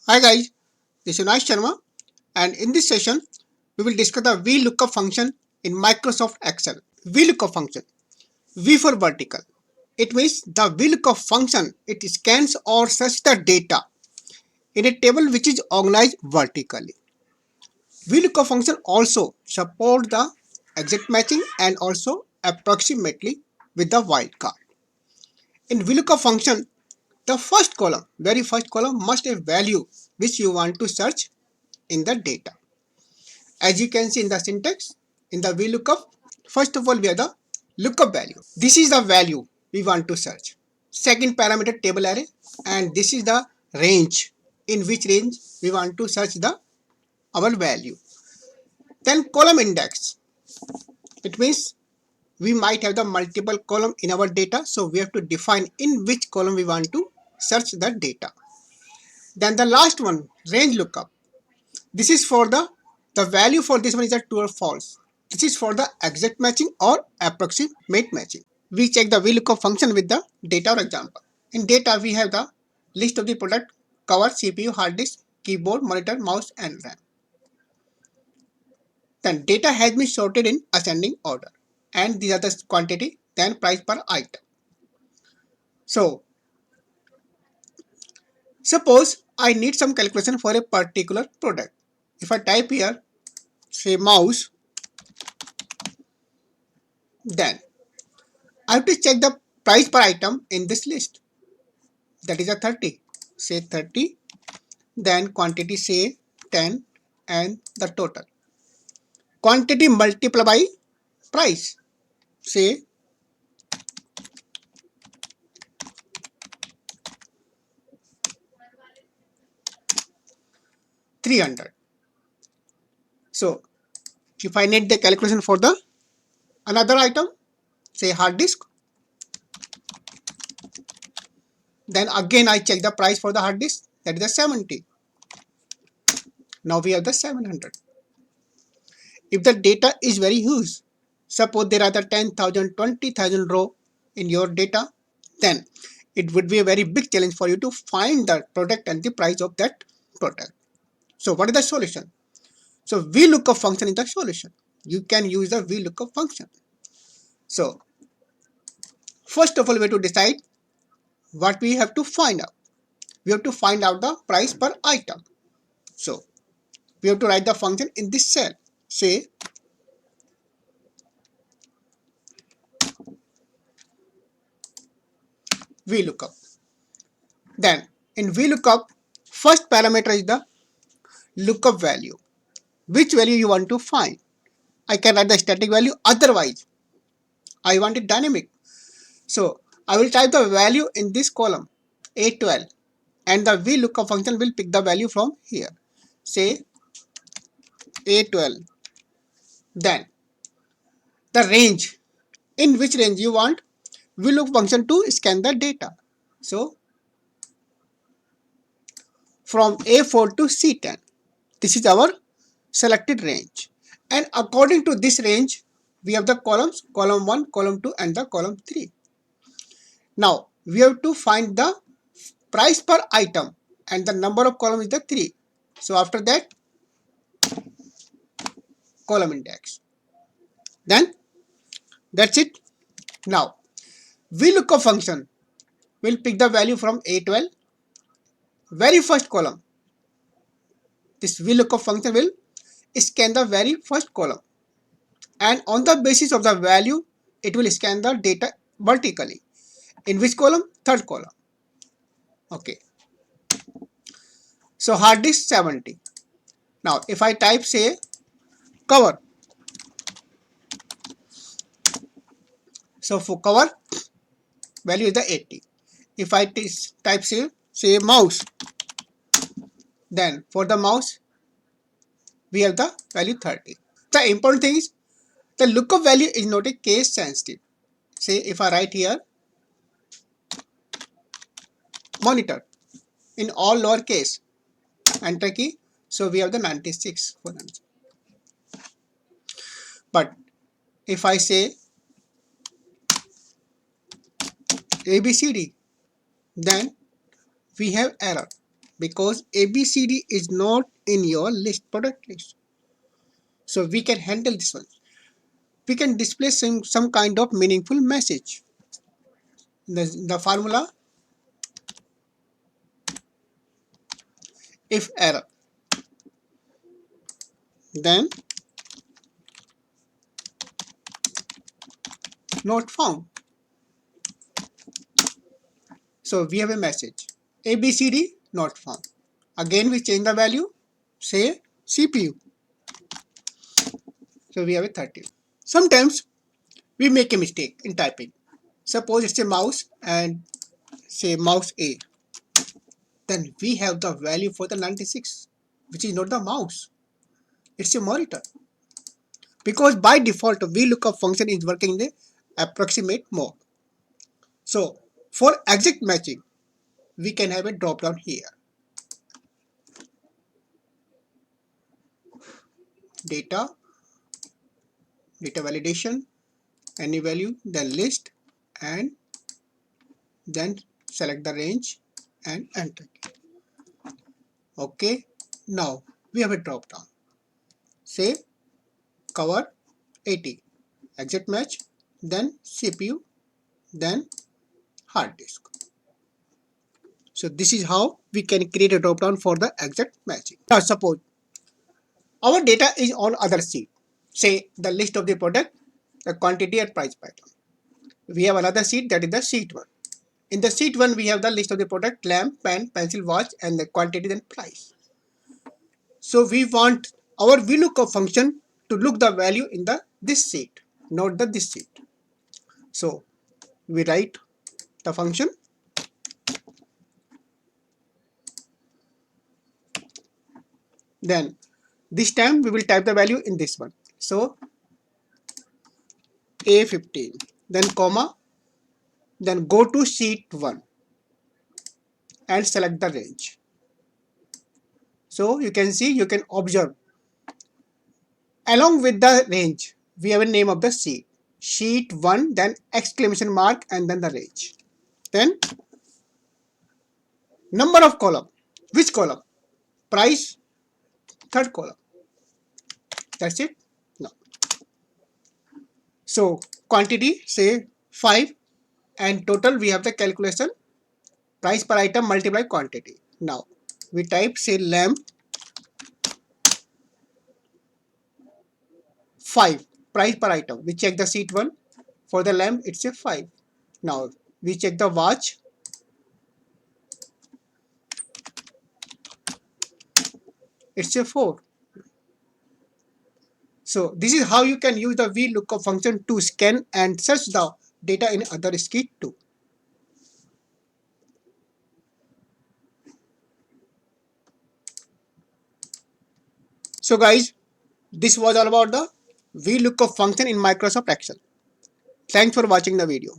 Hi guys, this is Unai Sharma, and in this session we will discuss the VLOOKUP function in Microsoft Excel. VLOOKUP function. V for vertical. It means the VLOOKUP function, it scans or searches the data in a table which is organized vertically. VLOOKUP function also support the exact matching and also approximately with the wildcard. In VLOOKUP function, the very first column must have value which you want to search in the data. As you can see in the syntax, in the VLOOKUP, first of all we have the lookup value. This is the value we want to search. Second parameter table array, and this is the range, in which range we want to search our value. Then column index. It means we might have the multiple column in our data, so we have to define in which column we want to search the data. Then the last one, range lookup. This is for the value for this one is a true or false. This is for the exact matching or approximate matching. We check the VLOOKUP function with the data or example. In data, we have the list of the product, cover, CPU, hard disk, keyboard, monitor, mouse, and RAM. Then data has been sorted in ascending order, and these are the quantity, then price per item. So, suppose I need some calculation for a particular product. If I type here, say mouse, then I have to check the price per item in this list. That is a 30. Say 30. Then quantity say 10 and the total. Quantity multiplied by price. Say 300. So if I need the calculation for the another item, say hard disk, then again I check the price for the hard disk, that is the 70. Now we have the 700. If the data is very huge, suppose there are the 10,000, 20,000 row in your data, then it would be a very big challenge for you to find the product and the price of that product. So what is the solution? So VLOOKUP function is the solution. You can use the VLOOKUP function. So first of all, we have to decide what we have to find out. We have to find out the price per item. So we have to write the function in this cell. Say VLOOKUP. Then in VLOOKUP, first parameter is the lookup value. Which value you want to find? I can write the static value, otherwise I want it dynamic. So I will type the value in this column A12, and the VLOOKUP function will pick the value from here. Say A12. Then the range, in which range you want VLOOKUP function to scan the data. So from A4 to C10, this is our selected range, and according to this range we have the columns, column 1, column 2 and the column 3. Now we have to find the price per item, and the number of column is the 3. So after that, column index. Then that's it. Now VLOOKUP function will pick the value from A12, very first column. This VLOOKUP function will scan the very first column, and on the basis of the value it will scan the data vertically. In which column? Third column. Okay. So hard disk 70. Now if I type say cover, so for cover value is the 80. If I type say mouse, then for the mouse we have the value 30. The important thing is the lookup value is not a case sensitive. Say if I write here monitor in all lowercase, enter key, so we have the 96 for the answer. But if I say ABCD, then we have error. because ABCD is not in your list product list. So we can handle this one. We can display some kind of meaningful message. The formula, if error, then not found. So we have a message ABCD not found. Again we change the value, say CPU. So we have a 13. Sometimes we make a mistake in typing. Suppose it's a mouse and say mouse A. Then we have the value for the 96, which is not the mouse. It's a monitor. Because by default, VLOOKUP function is working in the approximate mode. So for exact matching, we can have a drop down here. Data validation, any value, then list, and then select the range and enter. Okay, now we have a drop down. Say cover 80, exact match, then CPU, then hard disk. So this is how we can create a drop down for the exact matching. Now suppose our data is on other sheet. Say the list of the product, the quantity and price pattern. We have another sheet, that is the sheet 1. In the sheet 1 we have the list of the product, lamp, pen, pencil, watch, and the quantity and price. So we want our VLOOKUP function to look the value in the this sheet, not the this sheet. So we write the function. Then this time we will type the value in this one. So A15, then comma, then go to sheet 1 and select the range. So you can see, you can observe along with the range we have a name of the sheet 1, then exclamation mark, and then the range. Then number of column, which column? Price, third column. That's it. No. So quantity, say 5, and total we have the calculation price per item multiply quantity. Now we type say lamp 5, price per item. We check the sheet 1. For the lamp it's a 5. Now we check the watch. It's a 4. So this is how you can use the VLOOKUP function to scan and search the data in other sheet too. So guys, this was all about the VLOOKUP function in Microsoft Excel. Thanks for watching the video.